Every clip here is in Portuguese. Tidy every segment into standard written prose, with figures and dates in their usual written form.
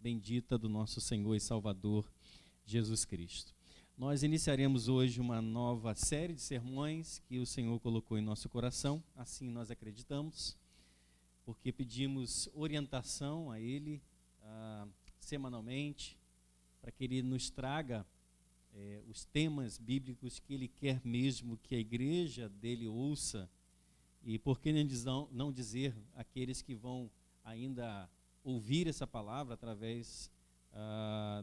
bendita do nosso Senhor e Salvador Jesus Cristo. Nós iniciaremos hoje uma nova série de sermões que o Senhor colocou em nosso coração, assim nós acreditamos, porque pedimos orientação a Ele semanalmente, para que Ele nos traga os temas bíblicos que Ele quer mesmo que a igreja dele ouça, e por que não dizer aqueles que vão ainda ouvir essa palavra através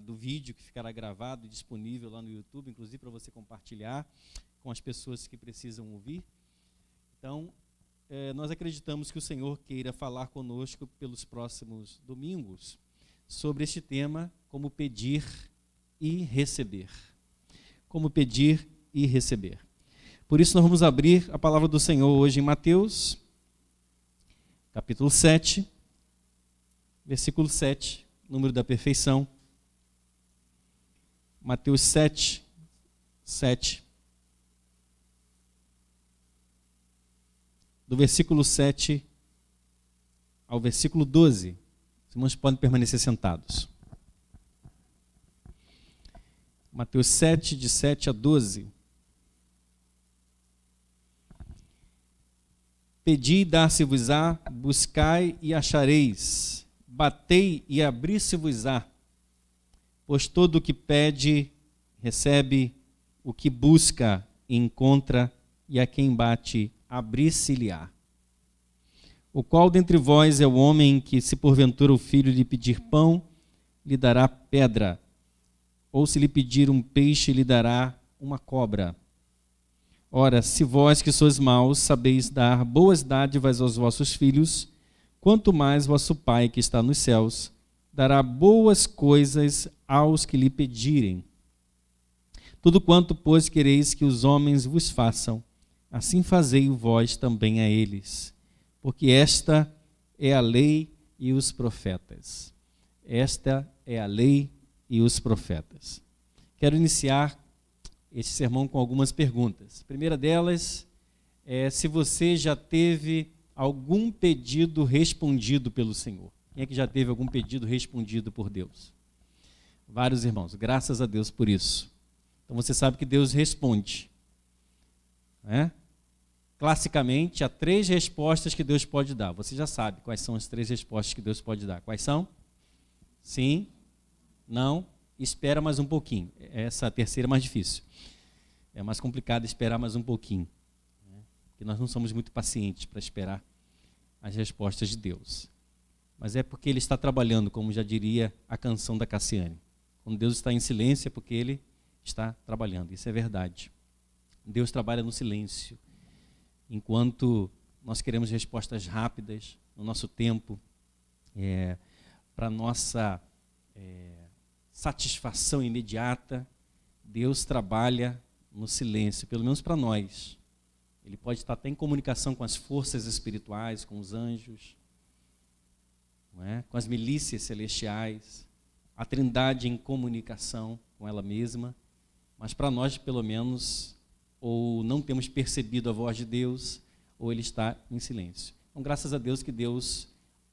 do vídeo que ficará gravado e disponível lá no YouTube, inclusive para você compartilhar com as pessoas que precisam ouvir. Então, nós acreditamos que o Senhor queira falar conosco pelos próximos domingos sobre este tema, como pedir e receber. Como pedir e receber. Por isso nós vamos abrir a palavra do Senhor hoje em Mateus, capítulo 7, versículo 7, número da perfeição. Mateus 7, 7. Do versículo 7 ao versículo 12. Os irmãos podem permanecer sentados. Mateus 7, de 7 a 12. Pedi e dar-se-vos-á, buscai e achareis, batei e abrir-se-vos-á. Pois todo o que pede, recebe, o que busca, encontra, e a quem bate, abrir-se-lhe-á. O qual dentre vós é o homem que, se porventura o filho lhe pedir pão, lhe dará pedra? Ou se lhe pedir um peixe, lhe dará uma cobra? Ora, se vós que sois maus sabeis dar boas dádivas aos vossos filhos, quanto mais vosso Pai que está nos céus dará boas coisas aos que lhe pedirem. Tudo quanto, pois, quereis que os homens vos façam, assim fazei vós também a eles, porque esta é a lei e os profetas. Esta é a lei e os profetas. Quero iniciar este sermão com algumas perguntas. A primeira delas é se você já teve algum pedido respondido pelo Senhor. Quem é que já teve algum pedido respondido por Deus? Vários irmãos, graças a Deus por isso. Então você sabe que Deus responde. Classicamente, há 3 respostas que Deus pode dar. Você já sabe quais são as 3 respostas que Deus pode dar. Quais são? Sim, não, espera mais um pouquinho. Essa terceira é mais difícil. É mais complicado esperar mais um pouquinho. Porque nós não somos muito pacientes para esperar as respostas de Deus. Mas é porque Ele está trabalhando, como já diria a canção da Cassiane. Quando Deus está em silêncio é porque Ele está trabalhando. Isso é verdade. Deus trabalha no silêncio. Enquanto nós queremos respostas rápidas, no nosso tempo, para nossa satisfação imediata, Deus trabalha no silêncio, pelo menos para nós. Ele pode estar até em comunicação com as forças espirituais, com os anjos, com as milícias celestiais, a Trindade em comunicação com ela mesma, mas para nós, pelo menos, ou não temos percebido a voz de Deus, ou Ele está em silêncio. Então, graças a Deus que Deus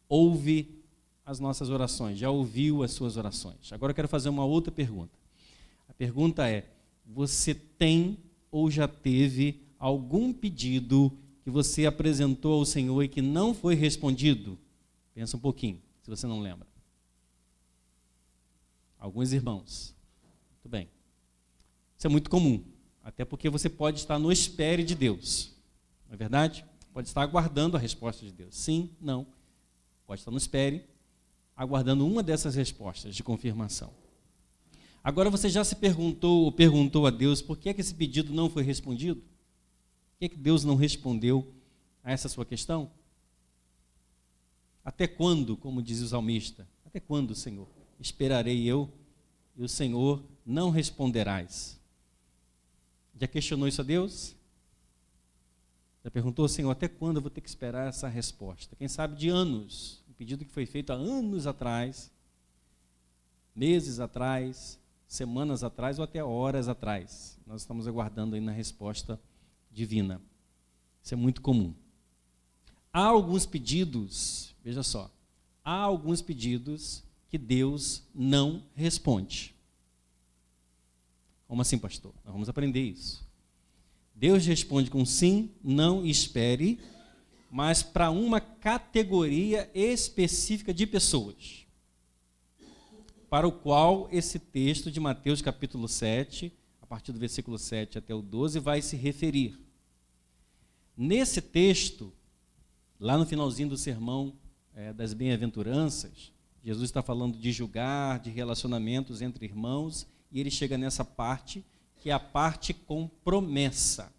ouve as nossas orações, já ouviu as suas orações. Agora eu quero fazer uma outra pergunta. A pergunta é: você tem ou já teve algum pedido que você apresentou ao Senhor e que não foi respondido? Pensa um pouquinho, se você não lembra. Alguns irmãos. Muito bem. Isso é muito comum, até porque você pode estar no espere de Deus. Não é verdade? Pode estar aguardando a resposta de Deus. Sim, não. Pode estar no espere, aguardando uma dessas respostas de confirmação. Agora você já se perguntou ou perguntou a Deus por que esse pedido não foi respondido? Por que Deus não respondeu a essa sua questão? Até quando, como diz o salmista, até quando, Senhor, esperarei eu e o Senhor não responderás? Já questionou isso a Deus? Já perguntou, Senhor, até quando eu vou ter que esperar essa resposta? Quem sabe de anos, um pedido que foi feito há anos atrás, meses atrás, semanas atrás ou até horas atrás. Nós estamos aguardando aí na resposta divina. Isso é muito comum. Há alguns pedidos, veja só, há alguns pedidos que Deus não responde. Como assim, pastor? Nós vamos aprender isso. Deus responde com sim, não e espere, mas para uma categoria específica de pessoas, para o qual esse texto de Mateus capítulo 7, a partir do versículo 7 até o 12, vai se referir. Nesse texto, lá no finalzinho do sermão das bem-aventuranças, Jesus está falando de julgar, de relacionamentos entre irmãos, e ele chega nessa parte, que é a parte com promessa.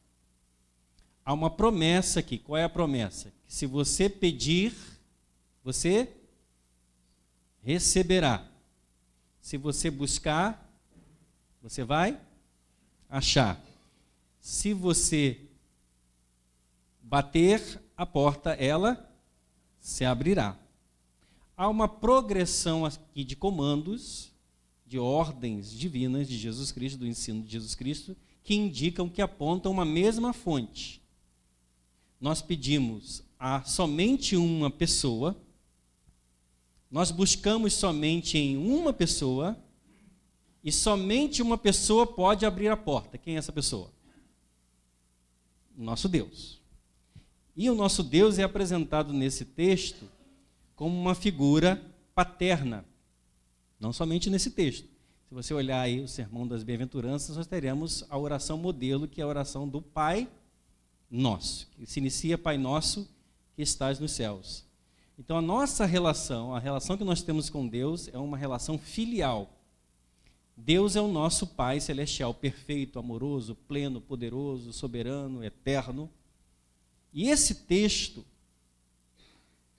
Há uma promessa aqui. Qual é a promessa? Que se você pedir, você receberá. Se você buscar, você vai achar. Se você bater a porta, ela se abrirá. Há uma progressão aqui de comandos, de ordens divinas de Jesus Cristo, do ensino de Jesus Cristo, que indicam, que apontam uma mesma fonte. Nós pedimos a somente uma pessoa, nós buscamos somente em uma pessoa, e somente uma pessoa pode abrir a porta. Quem é essa pessoa? Nosso Deus. E o nosso Deus é apresentado nesse texto como uma figura paterna. Não somente nesse texto. Se você olhar aí o Sermão das Bem-aventuranças, nós teremos a oração modelo, que é a oração do Pai Nosso, que se inicia: Pai Nosso que estás nos céus. Então a nossa relação, a relação que nós temos com Deus é uma relação filial. Deus é o nosso Pai celestial, perfeito, amoroso, pleno, poderoso, soberano, eterno. E esse texto,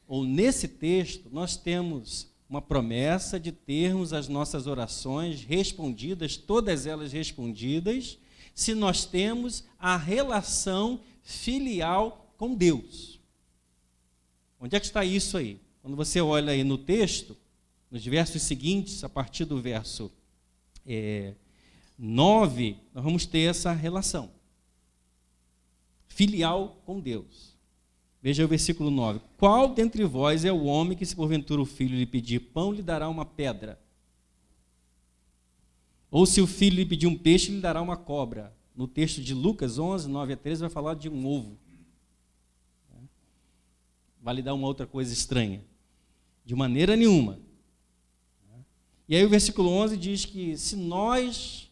ou nesse texto, nós temos uma promessa de termos as nossas orações respondidas, todas elas respondidas, se nós temos a relação filial com Deus. Onde é que está isso aí? Quando você olha aí no texto, nos versos seguintes, a partir do verso 9, nós vamos ter essa relação filial com Deus. Veja o versículo 9. Qual dentre vós é o homem que, se porventura o filho lhe pedir pão, lhe dará uma pedra? Ou se o filho lhe pedir um peixe, lhe dará uma cobra? No texto de Lucas 11, 9 a 13, vai falar de um ovo. Vai lhe dar uma outra coisa estranha. De maneira nenhuma. E aí o versículo 11 diz que se nós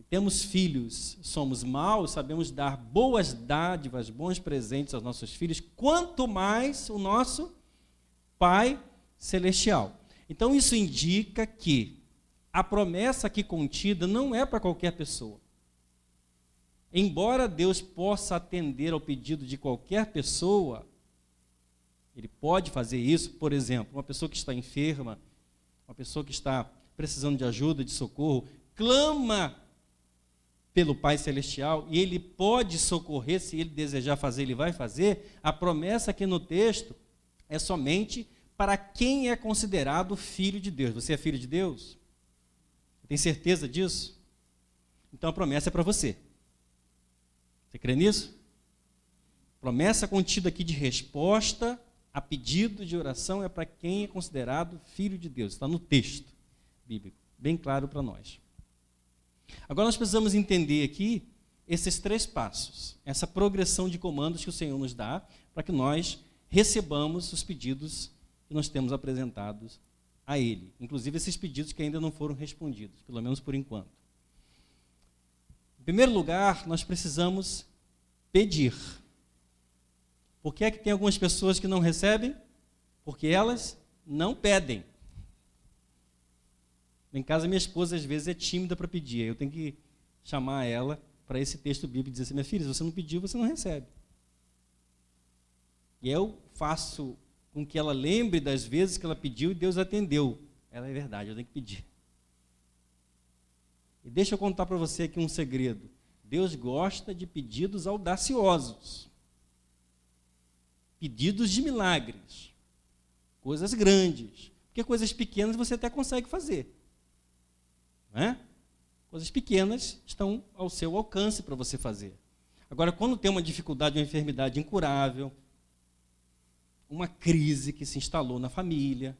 temos filhos, somos maus, sabemos dar boas dádivas, bons presentes aos nossos filhos, quanto mais o nosso Pai Celestial. Então isso indica que a promessa aqui contida não é para qualquer pessoa. Embora Deus possa atender ao pedido de qualquer pessoa, Ele pode fazer isso. Por exemplo, uma pessoa que está enferma, uma pessoa que está precisando de ajuda, de socorro, clama pelo Pai Celestial, e Ele pode socorrer, se Ele desejar fazer, Ele vai fazer. A promessa aqui no texto é somente para quem é considerado filho de Deus. Você é filho de Deus? Tem certeza disso? Então a promessa é para você. Você crê nisso? Promessa contida aqui de resposta a pedido de oração é para quem é considerado filho de Deus. Está no texto bíblico, bem claro para nós. Agora nós precisamos entender aqui esses 3 passos, essa progressão de comandos que o Senhor nos dá para que nós recebamos os pedidos que nós temos apresentados a Ele. Inclusive esses pedidos que ainda não foram respondidos, pelo menos por enquanto. Em primeiro lugar, nós precisamos pedir. Por que é que tem algumas pessoas que não recebem? Porque elas não pedem. Em casa, minha esposa, às vezes, é tímida para pedir. Eu tenho que chamar ela para esse texto bíblico e dizer assim: minha filha, se você não pediu, você não recebe. E eu faço com que ela lembre das vezes que ela pediu e Deus atendeu. Ela é verdade, eu tenho que pedir. E deixa eu contar para você aqui um segredo. Deus gosta de pedidos audaciosos. Pedidos de milagres. Coisas grandes. Porque coisas pequenas você até consegue fazer. Não é? Coisas pequenas estão ao seu alcance para você fazer. Agora, quando tem uma dificuldade, uma enfermidade incurável, uma crise que se instalou na família,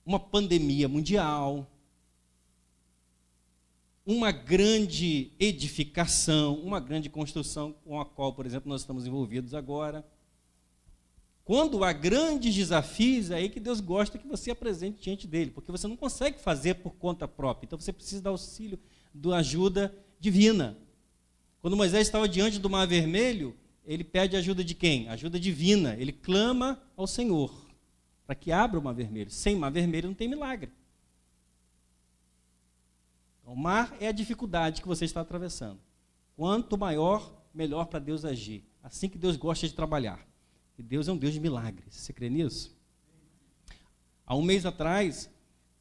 uma pandemia mundial, uma grande edificação, uma grande construção com a qual, por exemplo, nós estamos envolvidos agora. Quando há grandes desafios, é aí que Deus gosta que você apresente diante dele, porque você não consegue fazer por conta própria, então você precisa do auxílio, da ajuda divina. Quando Moisés estava diante do Mar Vermelho, ele pede ajuda de quem? Ajuda divina, ele clama ao Senhor para que abra o Mar Vermelho. Sem Mar Vermelho não tem milagre. O mar é a dificuldade que você está atravessando. Quanto maior, melhor para Deus agir. Assim que Deus gosta de trabalhar. E Deus é um Deus de milagres. Você crê nisso? Há um mês atrás,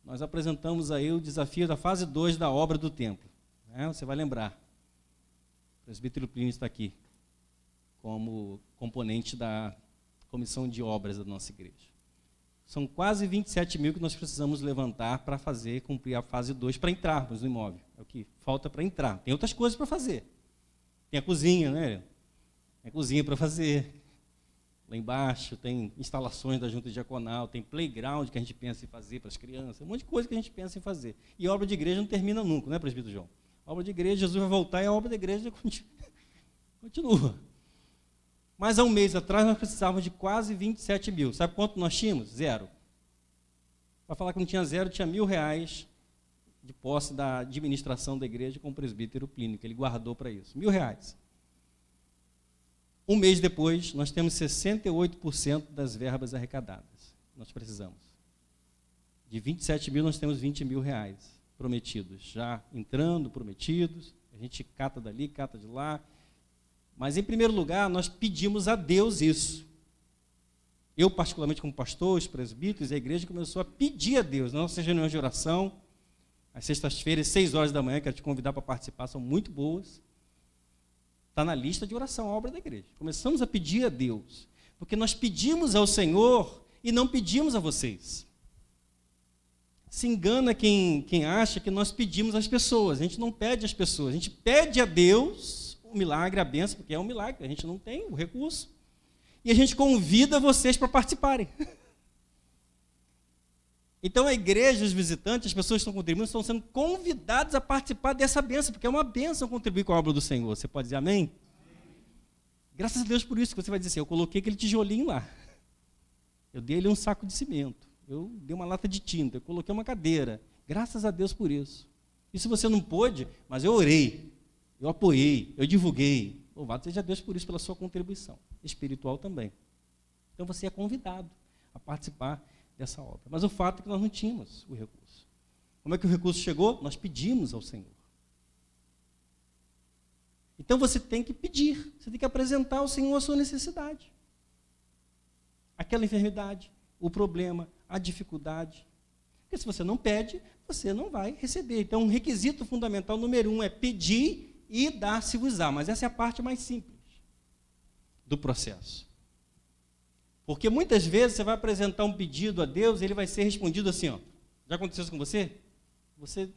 nós apresentamos aí o desafio da fase 2 da obra do templo. Você vai lembrar. O presbítero Plínio está aqui, como componente da comissão de obras da nossa igreja. São quase 27 mil que nós precisamos levantar para cumprir a fase 2, para entrarmos no imóvel. É o que falta para entrar. Tem outras coisas para fazer. Tem a cozinha, né? Tem a cozinha para fazer. Lá embaixo tem instalações da junta diaconal, tem playground que a gente pensa em fazer para as crianças, um monte de coisa que a gente pensa em fazer. E a obra de igreja não termina nunca, né, presbítero João? A obra de igreja, Jesus vai voltar e a obra da igreja continua. Mas há um mês atrás nós precisávamos de quase 27 mil. Sabe quanto nós tínhamos? 0. Para falar que não tinha 0, tinha R$1.000 de posse da administração da igreja com o presbítero Plínio, que ele guardou para isso. R$1.000. Um mês depois, nós temos 68% das verbas arrecadadas. Nós precisamos. De 27 mil, nós temos R$20.000 prometidos. Já entrando, prometidos. A gente cata dali, cata de lá. Mas, em primeiro lugar, nós pedimos a Deus isso. Eu, particularmente, como pastor, os presbíteros, a igreja começou a pedir a Deus. Nossas reuniões de oração, às sextas-feiras, 6 horas da manhã, quero te convidar para participar, são muito boas. Está na lista de oração, a obra da igreja. Começamos a pedir a Deus, porque nós pedimos ao Senhor e não pedimos a vocês. Se engana quem acha que nós pedimos às pessoas. A gente não pede às pessoas, a gente pede a Deus o milagre, a bênção, porque é um milagre, a gente não tem o recurso. E a gente convida vocês para participarem. Então a igreja, os visitantes, as pessoas que estão contribuindo, estão sendo convidados a participar dessa bênção, porque é uma bênção contribuir com a obra do Senhor. Você pode dizer amém? Graças a Deus por isso que você vai dizer assim, eu coloquei aquele tijolinho lá. Eu dei ele um saco de cimento. Eu dei uma lata de tinta. Eu coloquei uma cadeira. Graças a Deus por isso. E se você não pôde, mas eu orei. Eu apoiei, eu divulguei. Louvado seja Deus por isso, pela sua contribuição. Espiritual também. Então você é convidado a participar dessa obra. Mas o fato é que nós não tínhamos o recurso. Como é que o recurso chegou? Nós pedimos ao Senhor. Então você tem que pedir, você tem que apresentar ao Senhor a sua necessidade. Aquela enfermidade, o problema, a dificuldade. Porque se você não pede, você não vai receber. Então, um requisito fundamental número 1 é pedir e dar-se-vos-á. Mas essa é a parte mais simples do processo. Porque muitas vezes você vai apresentar um pedido a Deus e ele vai ser respondido assim, ó. Já aconteceu isso com você? Você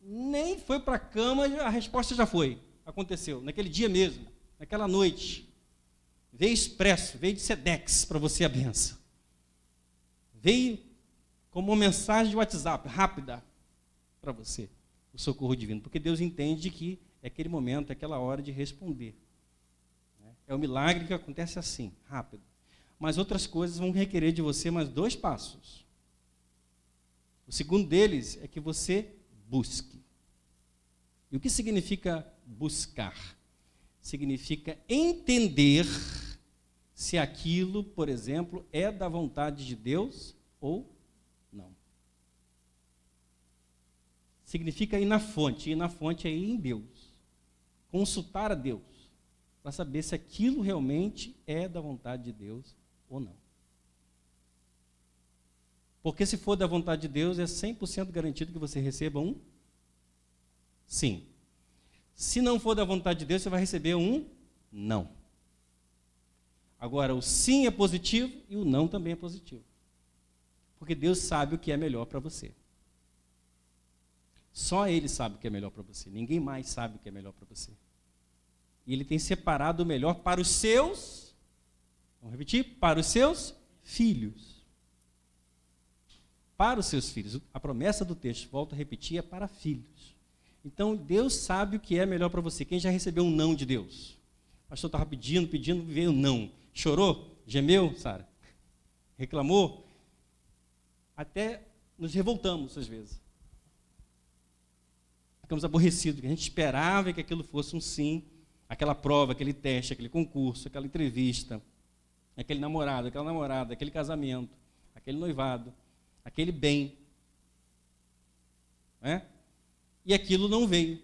nem foi para a cama, a resposta já foi. Aconteceu, naquele dia mesmo, naquela noite. Veio expresso, veio de Sedex para você a benção. Veio como uma mensagem de WhatsApp, rápida, para você, o socorro divino. Porque Deus entende que é aquele momento, é aquela hora de responder. É o milagre que acontece assim, rápido. Mas outras coisas vão requerer de você mais 2 passos. O segundo deles é que você busque. E o que significa buscar? Significa entender se aquilo, por exemplo, é da vontade de Deus ou não. Significa ir na fonte. Ir na fonte é ir em Deus. Consultar a Deus. Para saber se aquilo realmente é da vontade de Deus ou não. Porque se for da vontade de Deus, é 100% garantido que você receba um sim. Se não for da vontade de Deus, você vai receber um não. Agora, o sim é positivo e o não também é positivo. Porque Deus sabe o que é melhor para você. Só Ele sabe o que é melhor para você. Ninguém mais sabe o que é melhor para você. E Ele tem separado o melhor para os seus, vamos repetir, para os seus filhos. para os seus filhos. A promessa do texto, volto a repetir, é para filhos. Então, Deus sabe o que é melhor para você. Quem já recebeu um não de Deus? O pastor estava pedindo, veio um não. Chorou? Gemeu, Sara? Reclamou? Até nos revoltamos, às vezes. Ficamos aborrecidos, porque a gente esperava que aquilo fosse um sim, aquela prova, aquele teste, aquele concurso, aquela entrevista, aquele namorado, aquela namorada, aquele casamento, aquele noivado, aquele bem. Não é? E aquilo não veio.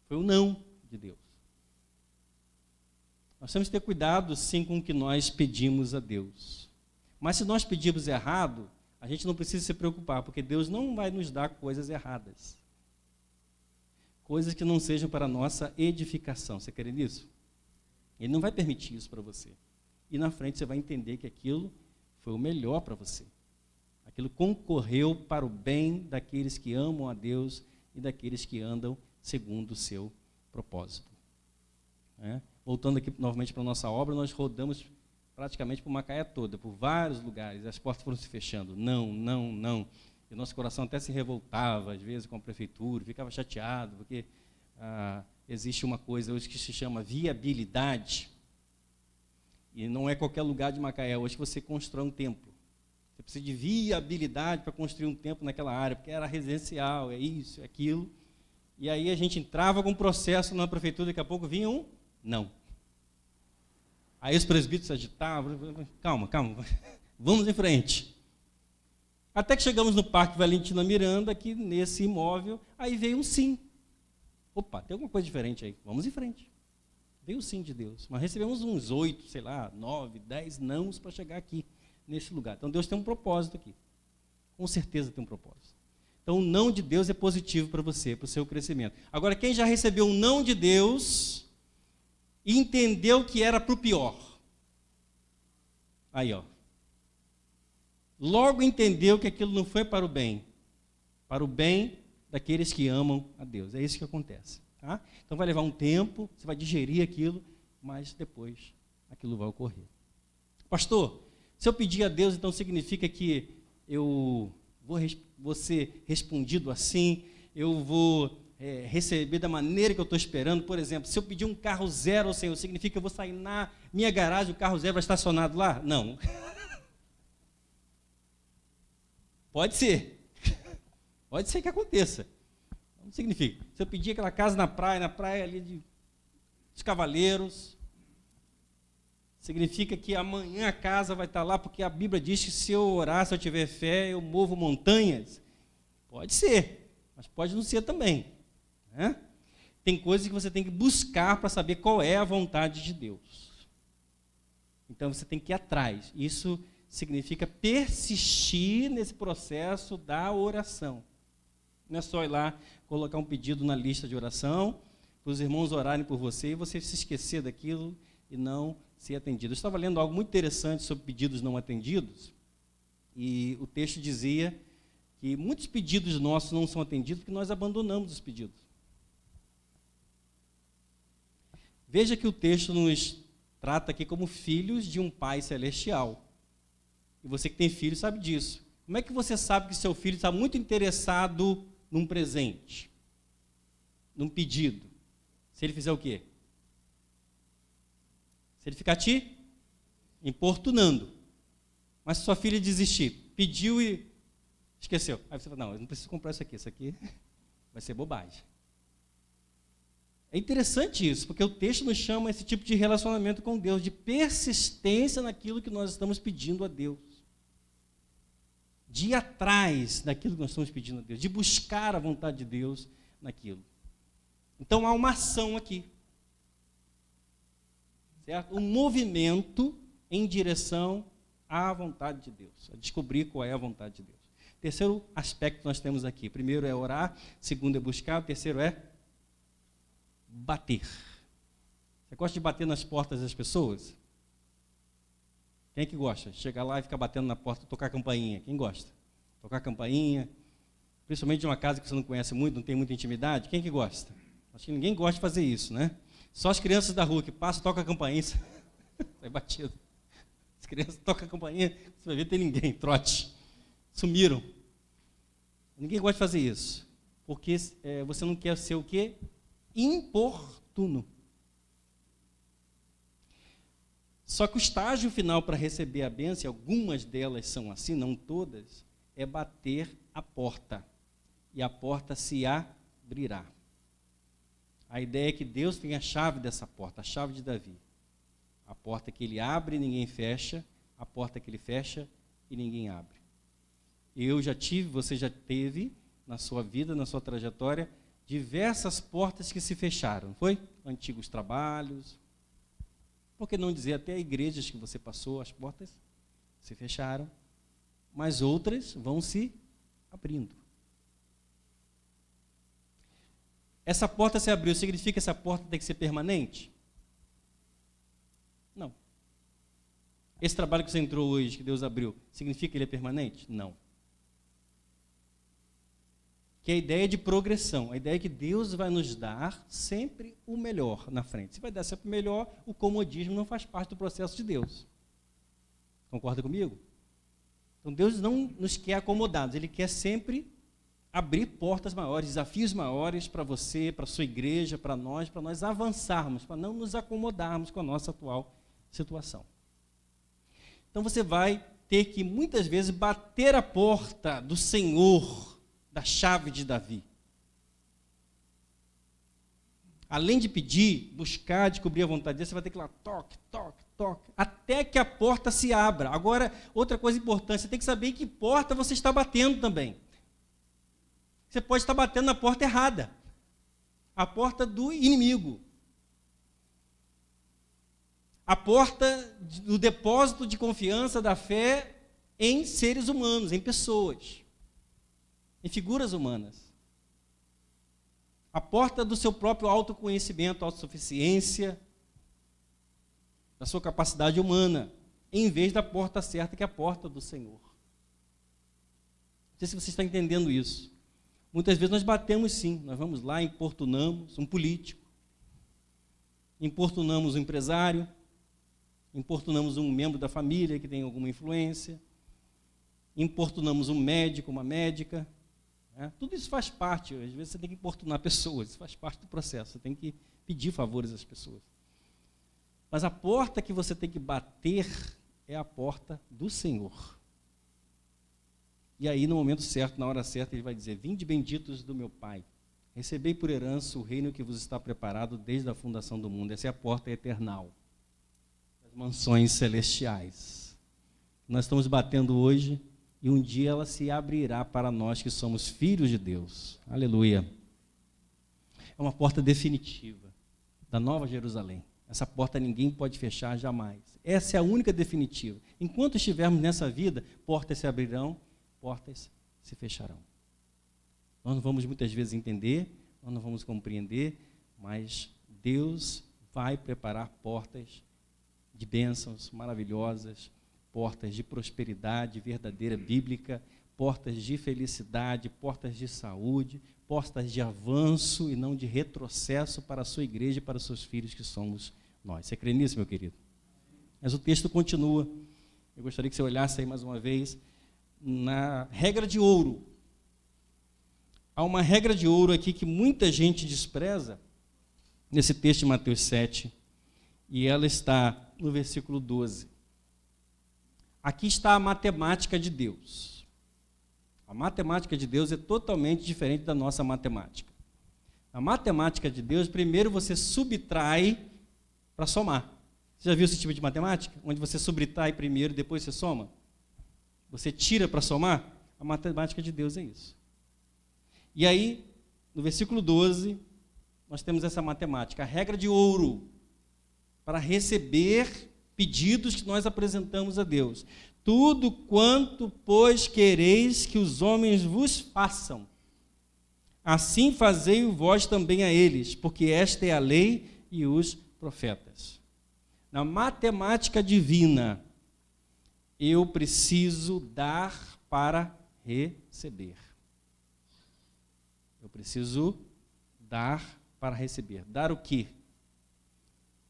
Foi o não de Deus. Nós temos que ter cuidado, sim, com o que nós pedimos a Deus. Mas se nós pedirmos errado, a gente não precisa se preocupar, porque Deus não vai nos dar coisas erradas. Coisas que não sejam para a nossa edificação. Você quer nisso? Ele não vai permitir isso para você. E na frente você vai entender que aquilo foi o melhor para você. Aquilo concorreu para o bem daqueles que amam a Deus e daqueles que andam segundo o seu propósito. Voltando aqui novamente para a nossa obra, nós rodamos praticamente por Macaé toda, por vários lugares, as portas foram se fechando, não, não, não. E o nosso coração até se revoltava, às vezes, com a prefeitura, ficava chateado, porque existe uma coisa hoje que se chama viabilidade, e não é qualquer lugar de Macaé hoje que você constrói um templo. Você precisa de viabilidade para construir um templo naquela área, porque era residencial, é isso, é aquilo. E aí a gente entrava com um processo na prefeitura, daqui a pouco vinha um não. Aí os presbíteros se agitavam, calma, vamos em frente. Até que chegamos no Parque Valentina Miranda, aqui nesse imóvel, aí veio um sim. Opa, tem alguma coisa diferente aí, vamos em frente. Veio o sim de Deus, mas recebemos uns 8, 9, 10 nãos para chegar aqui, nesse lugar. Então Deus tem um propósito aqui, com certeza tem um propósito. Então o não de Deus é positivo para você, para o seu crescimento. Agora, quem já recebeu um não de Deus e entendeu que era para o pior, aí ó, logo entendeu que aquilo não foi para o bem daqueles que amam a Deus. É isso que acontece. Tá? Então vai levar um tempo, você vai digerir aquilo, mas depois aquilo vai ocorrer. Pastor, se eu pedir a Deus, então significa que eu vou ser respondido assim, eu vou receber da maneira que eu estou esperando. Por exemplo, se eu pedir um carro zero ao Senhor, significa que eu vou sair na minha garagem, o carro zero vai estacionado lá? Não. Pode ser. Pode ser que aconteça. Não significa. Se eu pedir aquela casa na praia ali dos Cavaleiros, significa que amanhã a casa vai estar lá, porque a Bíblia diz que se eu orar, se eu tiver fé, eu movo montanhas. Pode ser, mas pode não ser também. Né? Tem coisas que você tem que buscar para saber qual é a vontade de Deus. Então você tem que ir atrás. Isso significa persistir nesse processo da oração. Não é só ir lá, colocar um pedido na lista de oração, para os irmãos orarem por você, e você se esquecer daquilo e não ser atendido. Eu estava lendo algo muito interessante sobre pedidos não atendidos, e o texto dizia que muitos pedidos nossos não são atendidos porque nós abandonamos os pedidos. Veja que o texto nos trata aqui como filhos de um Pai Celestial. E você que tem filho sabe disso. Como é que você sabe que seu filho está muito interessado num presente, num pedido? Se ele fizer o quê? Se ele ficar te importunando. Mas se sua filha desistir, pediu e esqueceu. Aí você fala, não, eu não preciso comprar isso aqui vai ser bobagem. É interessante isso, porque o texto nos chama esse tipo de relacionamento com Deus, de persistência naquilo que nós estamos pedindo a Deus. De ir atrás daquilo que nós estamos pedindo a Deus, de buscar a vontade de Deus naquilo. Então há uma ação aqui. Certo? Um movimento em direção à vontade de Deus, a descobrir qual é a vontade de Deus. Terceiro aspecto que nós temos aqui. Primeiro é orar, segundo é buscar, o terceiro é bater. Você gosta de bater nas portas das pessoas? Quem é que gosta? Chegar lá e ficar batendo na porta, tocar a campainha. Quem gosta? Tocar a campainha, principalmente de uma casa que você não conhece muito, não tem muita intimidade. Quem é que gosta? Acho que ninguém gosta de fazer isso, né? Só as crianças da rua que passam, tocam a campainha, sai batido. As crianças tocam a campainha, você vai ver, tem ninguém, trote. Sumiram. Ninguém gosta de fazer isso, porque você não quer ser o quê? Importuno. Só que o estágio final para receber a bênção, algumas delas são assim, não todas, é bater a porta. E a porta se abrirá. A ideia é que Deus tem a chave dessa porta, a chave de Davi. A porta que ele abre e ninguém fecha, a porta que ele fecha e ninguém abre. Eu já tive, você já teve, na sua vida, na sua trajetória, diversas portas que se fecharam, não foi? Antigos trabalhos, por que não dizer até igrejas que você passou, as portas se fecharam, mas outras vão se abrindo. Essa porta se abriu, significa que essa porta tem que ser permanente? Não. Esse trabalho que você entrou hoje, que Deus abriu, significa que ele é permanente? Não. Que é a ideia de progressão, a ideia é que Deus vai nos dar sempre o melhor na frente. Se vai dar sempre o melhor, o comodismo não faz parte do processo de Deus. Concorda comigo? Então Deus não nos quer acomodados, Ele quer sempre abrir portas maiores, desafios maiores para você, para a sua igreja, para nós avançarmos, para não nos acomodarmos com a nossa atual situação. Então você vai ter que muitas vezes bater a porta do Senhor, da chave de Davi. Além de pedir, buscar, descobrir a vontade dele, você vai ter que ir lá, toque, toque, toque, até que a porta se abra. Agora, outra coisa importante, você tem que saber em que porta você está batendo também. Você pode estar batendo na porta errada, a porta do inimigo, a porta do depósito de confiança da fé em seres humanos, em pessoas, em figuras humanas. A porta do seu próprio autoconhecimento, autossuficiência, da sua capacidade humana, em vez da porta certa, que é a porta do Senhor. Não sei se você está entendendo isso. Muitas vezes nós batemos sim, nós vamos lá, importunamos um político, importunamos um empresário, importunamos um membro da família que tem alguma influência, importunamos um médico, uma médica. Tudo isso faz parte, às vezes você tem que importunar pessoas, isso faz parte do processo, você tem que pedir favores às pessoas. Mas a porta que você tem que bater é a porta do Senhor. E aí, no momento certo, na hora certa, ele vai dizer: vinde benditos do meu Pai, recebei por herança o reino que vos está preparado desde a fundação do mundo. Essa é a porta eternal, as mansões celestiais. Nós estamos batendo hoje, e um dia ela se abrirá para nós que somos filhos de Deus. Aleluia. É uma porta definitiva da Nova Jerusalém. Essa porta ninguém pode fechar jamais. Essa é a única definitiva. Enquanto estivermos nessa vida, portas se abrirão, portas se fecharão. Nós não vamos muitas vezes entender, nós não vamos compreender, mas Deus vai preparar portas de bênçãos maravilhosas, portas de prosperidade verdadeira, bíblica, portas de felicidade, portas de saúde, portas de avanço e não de retrocesso para a sua igreja e para os seus filhos que somos nós. Você crê nisso, meu querido? Mas o texto continua. Eu gostaria que você olhasse aí mais uma vez na regra de ouro. Há uma regra de ouro aqui que muita gente despreza nesse texto de Mateus 7, e ela está no versículo 12. Aqui está a matemática de Deus. A matemática de Deus é totalmente diferente da nossa matemática. A matemática de Deus, primeiro você subtrai para somar. Você já viu esse tipo de matemática? Onde você subtrai primeiro, depois você soma? Você tira para somar? A matemática de Deus é isso. E aí, no versículo 12, nós temos essa matemática, a regra de ouro, para receber pedidos que nós apresentamos a Deus. Tudo quanto, pois, quereis que os homens vos façam, assim fazei vós também a eles, porque esta é a lei e os profetas. Na matemática divina, eu preciso dar para receber. Eu preciso dar para receber. Dar o quê?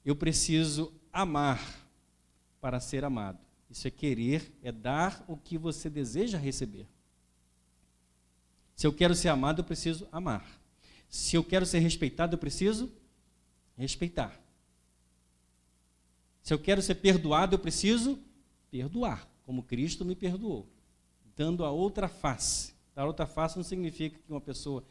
Eu preciso amar para ser amado. Isso é querer, é dar o que você deseja receber. Se eu quero ser amado, eu preciso amar. Se eu quero ser respeitado, eu preciso respeitar. Se eu quero ser perdoado, eu preciso perdoar, como Cristo me perdoou, dando a outra face. Dar outra face não significa que uma pessoa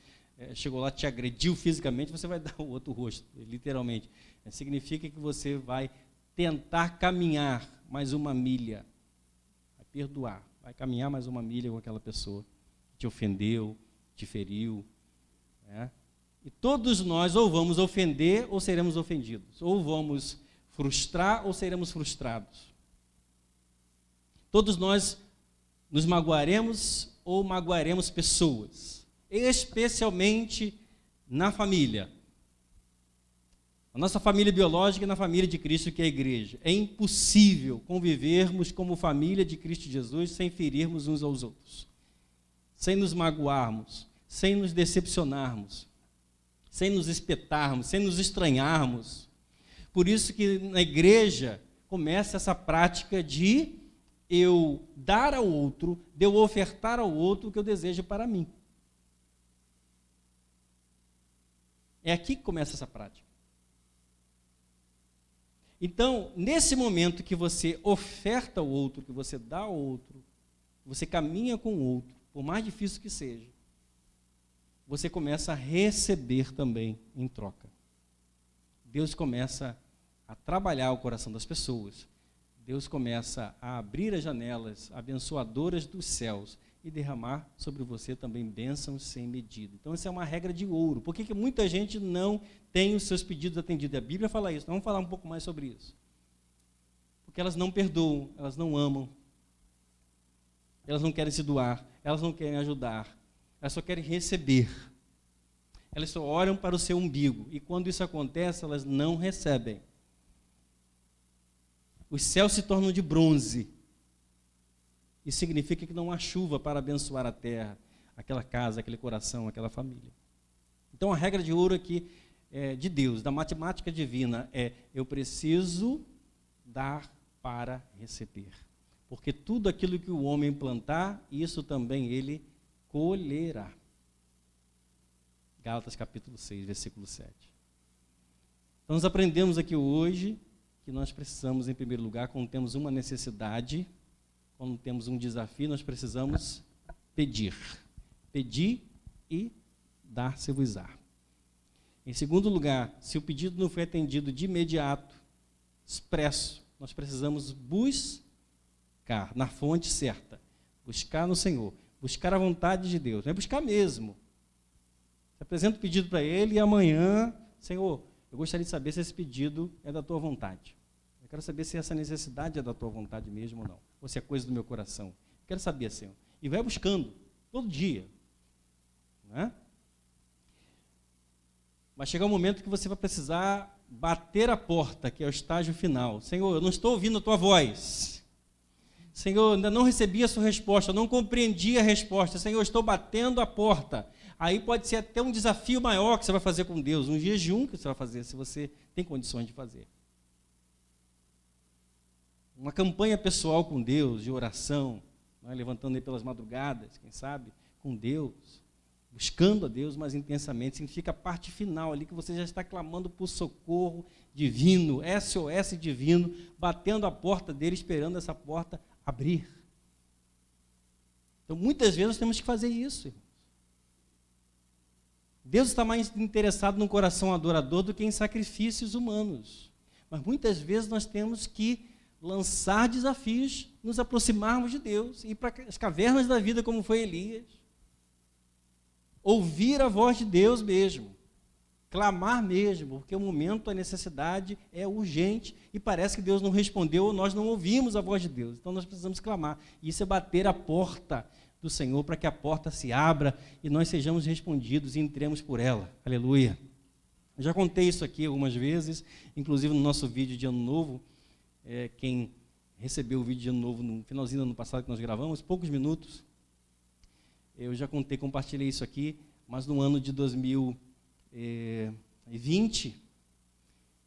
chegou lá, te agrediu fisicamente, você vai dar o outro rosto, literalmente. Significa que você vai tentar caminhar mais uma milha, vai perdoar, vai caminhar mais uma milha com aquela pessoa que te ofendeu, te feriu. Né? E todos nós ou vamos ofender ou seremos ofendidos, ou vamos frustrar ou seremos frustrados. Todos nós nos magoaremos ou magoaremos pessoas, especialmente na família. A nossa família biológica e na família de Cristo, que é a igreja. É impossível convivermos como família de Cristo Jesus sem ferirmos uns aos outros, sem nos magoarmos, sem nos decepcionarmos, sem nos espetarmos, sem nos estranharmos. Por isso que na igreja começa essa prática de eu dar ao outro, de eu ofertar ao outro o que eu desejo para mim. É aqui que começa essa prática. Então, nesse momento que você oferta ao outro, que você dá ao outro, você caminha com o outro, por mais difícil que seja, você começa a receber também em troca. Deus começa a trabalhar o coração das pessoas. Deus começa a abrir as janelas abençoadoras dos céus e derramar sobre você também bênçãos sem medida. Então, essa é uma regra de ouro. Por que muita gente não tem os seus pedidos atendidos? A Bíblia fala isso. Vamos falar um pouco mais sobre isso. Porque elas não perdoam, elas não amam, elas não querem se doar, elas não querem ajudar, elas só querem receber. Elas só olham para o seu umbigo. E quando isso acontece, elas não recebem. Os céus se tornam de bronze. Isso significa que não há chuva para abençoar a terra, aquela casa, aquele coração, aquela família. Então a regra de ouro aqui é de Deus, da matemática divina, é eu preciso dar para receber. Porque tudo aquilo que o homem plantar, isso também ele colherá. Gálatas capítulo 6, versículo 7. Então nós aprendemos aqui hoje que nós precisamos, em primeiro lugar, quando temos uma necessidade, quando temos um desafio, nós precisamos pedir. Pedir e dar-se-vos-á. Em segundo lugar, se o pedido não foi atendido de imediato, expresso, nós precisamos buscar na fonte certa, buscar no Senhor, buscar a vontade de Deus, não é buscar mesmo. Você apresenta o pedido para Ele e amanhã, Senhor, eu gostaria de saber se esse pedido é da Tua vontade. Eu quero saber se essa necessidade é da Tua vontade mesmo ou não, ou se é coisa do meu coração. Eu quero saber, Senhor. E vai buscando, todo dia. Né? Vai chegar um momento que você vai precisar bater a porta, que é o estágio final. Senhor, eu não estou ouvindo a Tua voz. Senhor, ainda não recebi a Sua resposta, eu não compreendi a resposta. Senhor, eu estou batendo a porta. Aí pode ser até um desafio maior que você vai fazer com Deus, um jejum que você vai fazer, se você tem condições de fazer. Uma campanha pessoal com Deus, de oração, né, levantando aí pelas madrugadas, quem sabe, com Deus, buscando a Deus mais intensamente, significa a parte final ali, que você já está clamando por socorro divino, SOS divino, batendo a porta dele, esperando essa porta abrir. Então, muitas vezes nós temos que fazer isso, irmão. Deus está mais interessado no coração adorador do que em sacrifícios humanos. Mas muitas vezes nós temos que lançar desafios, nos aproximarmos de Deus, ir para as cavernas da vida como foi Elias. Ouvir a voz de Deus mesmo. Clamar mesmo, porque o momento, a necessidade é urgente e parece que Deus não respondeu ou nós não ouvimos a voz de Deus. Então nós precisamos clamar. Isso é bater a porta do Senhor para que a porta se abra e nós sejamos respondidos e entremos por ela. Aleluia. Eu já contei isso aqui algumas vezes, inclusive no nosso vídeo de Ano Novo. Quem recebeu o vídeo de Ano Novo no finalzinho do ano passado que nós gravamos, poucos minutos, eu já contei, compartilhei isso aqui, mas no ano de 2020,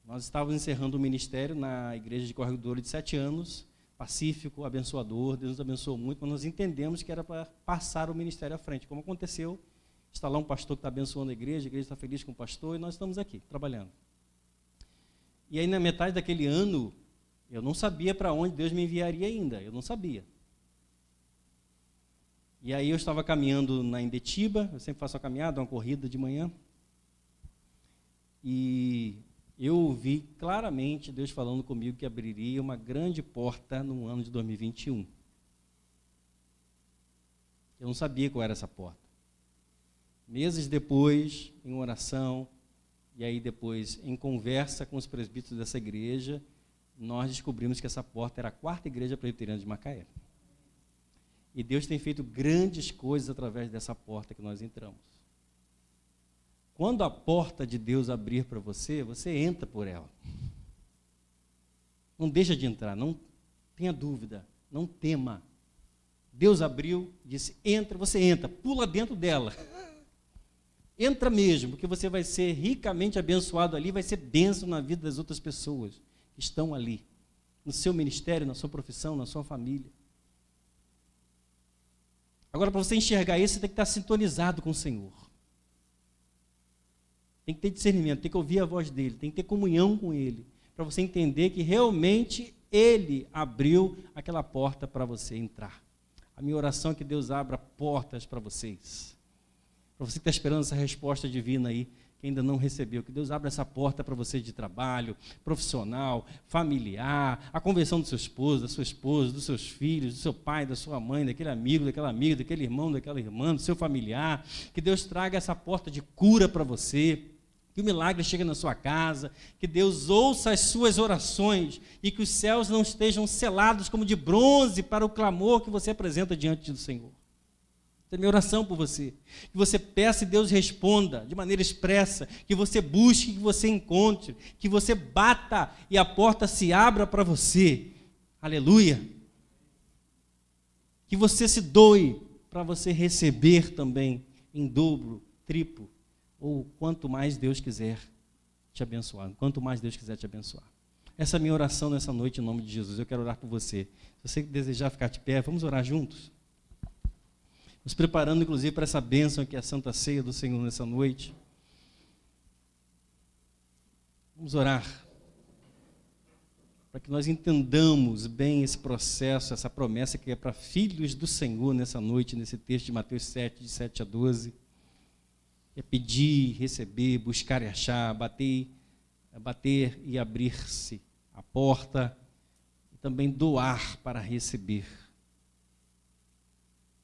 nós estávamos encerrando o ministério na igreja de Corredouro de 7 anos, pacífico, abençoador, Deus nos abençoou muito, mas nós entendemos que era para passar o ministério à frente, como aconteceu Está lá um pastor que está abençoando a igreja está feliz com o pastor, e nós estamos aqui, trabalhando. E aí, na metade daquele ano, eu não sabia para onde Deus me enviaria ainda, eu não sabia. E aí eu estava caminhando na Indetiba, eu sempre faço uma caminhada, uma corrida de manhã, e eu ouvi claramente Deus falando comigo que abriria uma grande porta no ano de 2021. Eu não sabia qual era essa porta. Meses depois, em oração, e aí depois em conversa com os presbíteros dessa igreja, nós descobrimos que essa porta era a 4ª igreja presbiteriana de Macaé. E Deus tem feito grandes coisas através dessa porta que nós entramos. Quando a porta de Deus abrir para você, você entra por ela. Não deixa de entrar, não tenha dúvida, não tema. Deus abriu, disse, entra, você entra, pula dentro dela. Entra mesmo, porque você vai ser ricamente abençoado ali, vai ser bênção na vida das outras pessoas que estão ali, no seu ministério, na sua profissão, na sua família. Agora, para você enxergar isso, você tem que estar sintonizado com o Senhor. Tem que ter discernimento, tem que ouvir a voz dele, tem que ter comunhão com ele, para você entender que realmente ele abriu aquela porta para você entrar. A minha oração é que Deus abra portas para vocês. Para você que está esperando essa resposta divina aí, que ainda não recebeu, que Deus abra essa porta para você de trabalho, profissional, familiar, a conversão do seu esposo, da sua esposa, dos seus filhos, do seu pai, da sua mãe, daquele amigo, daquela amiga, daquele irmão, daquela irmã, do seu familiar, que Deus traga essa porta de cura para você, que o milagre chegue na sua casa, que Deus ouça as suas orações e que os céus não estejam selados como de bronze para o clamor que você apresenta diante do Senhor. Essa é a minha oração por você. Que você peça e Deus responda de maneira expressa, que você busque, que você encontre, que você bata e a porta se abra para você. Aleluia. Que você se doe para você receber também em dobro, triplo, ou quanto mais Deus quiser te abençoar, quanto mais Deus quiser te abençoar. Essa é a minha oração nessa noite em nome de Jesus. Eu quero orar por você. Se você desejar ficar de pé, vamos orar juntos? Nos preparando, inclusive, para essa bênção que é a Santa Ceia do Senhor nessa noite. Vamos orar, para que nós entendamos bem esse processo, essa promessa que é para filhos do Senhor nessa noite, nesse texto de Mateus 7, de 7 a 12. É pedir, receber, buscar e achar, bater e abrir-se a porta, e também doar para receber.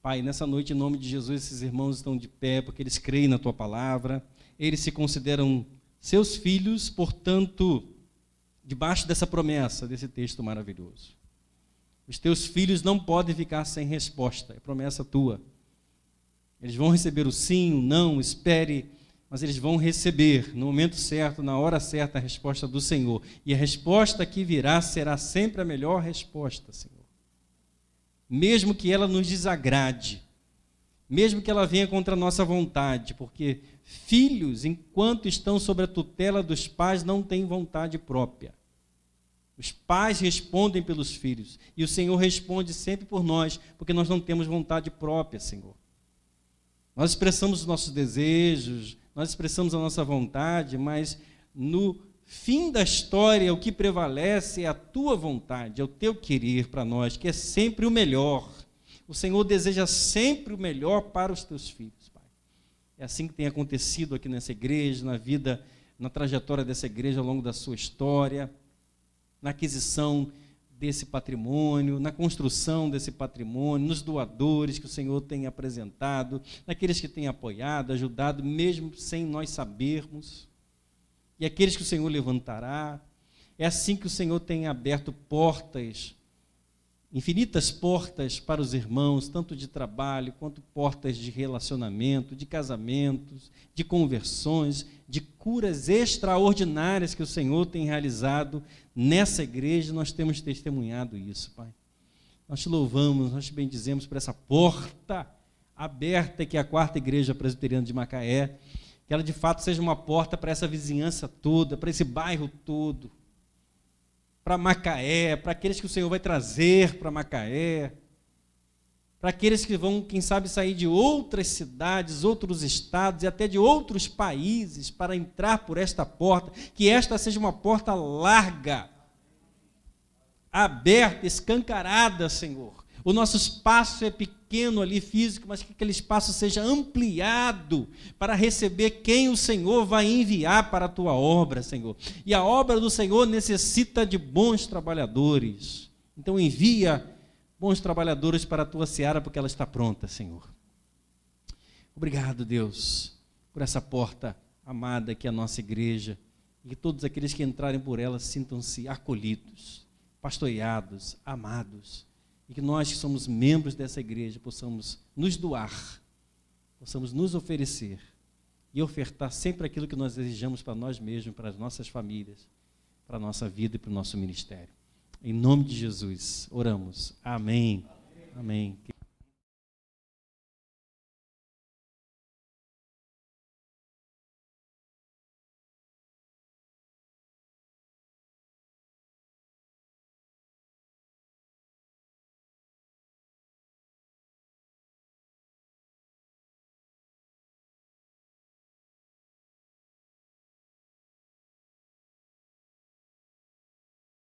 Pai, nessa noite, em nome de Jesus, esses irmãos estão de pé, porque eles creem na Tua palavra, eles se consideram seus filhos, portanto, debaixo dessa promessa, desse texto maravilhoso. Os Teus filhos não podem ficar sem resposta, é promessa Tua. Eles vão receber o sim, o não, o espere, mas eles vão receber, no momento certo, na hora certa, a resposta do Senhor. E a resposta que virá será sempre a melhor resposta, Senhor. Mesmo que ela nos desagrade, mesmo que ela venha contra a nossa vontade, porque filhos, enquanto estão sob a tutela dos pais, não têm vontade própria. Os pais respondem pelos filhos, e o Senhor responde sempre por nós, porque nós não temos vontade própria, Senhor. Nós expressamos os nossos desejos, nós expressamos a nossa vontade, mas no fim da história, o que prevalece é a tua vontade, é o teu querer para nós, que é sempre o melhor. O Senhor deseja sempre o melhor para os teus filhos, Pai. É assim que tem acontecido aqui nessa igreja, na vida, na trajetória dessa igreja ao longo da sua história, na aquisição desse patrimônio, na construção desse patrimônio, nos doadores que o Senhor tem apresentado, naqueles que têm apoiado, ajudado, mesmo sem nós sabermos. E aqueles que o Senhor levantará. É assim que o Senhor tem aberto portas, infinitas portas para os irmãos, tanto de trabalho, quanto portas de relacionamento, de casamentos, de conversões, de curas extraordinárias que o Senhor tem realizado nessa igreja. Nós temos testemunhado isso, Pai. Nós te louvamos, nós te bendizemos por essa porta aberta que é a 4ª igreja presbiteriana de Macaé, que ela de fato seja uma porta para essa vizinhança toda, para esse bairro todo, para Macaé, para aqueles que o Senhor vai trazer para Macaé, para aqueles que vão, quem sabe, sair de outras cidades, outros estados e até de outros países para entrar por esta porta, que esta seja uma porta larga, aberta, escancarada, Senhor. O nosso espaço é pequeno ali, físico, mas que aquele espaço seja ampliado para receber quem o Senhor vai enviar para a tua obra, Senhor. E a obra do Senhor necessita de bons trabalhadores. Então envia bons trabalhadores para a tua seara, porque ela está pronta, Senhor. Obrigado, Deus, por essa porta amada que é a nossa igreja, e que todos aqueles que entrarem por ela sintam-se acolhidos, pastoreados, amados, e que nós que somos membros dessa igreja possamos nos doar, possamos nos oferecer e ofertar sempre aquilo que nós desejamos para nós mesmos, para as nossas famílias, para a nossa vida e para o nosso ministério. Em nome de Jesus, oramos. Amém. Amém.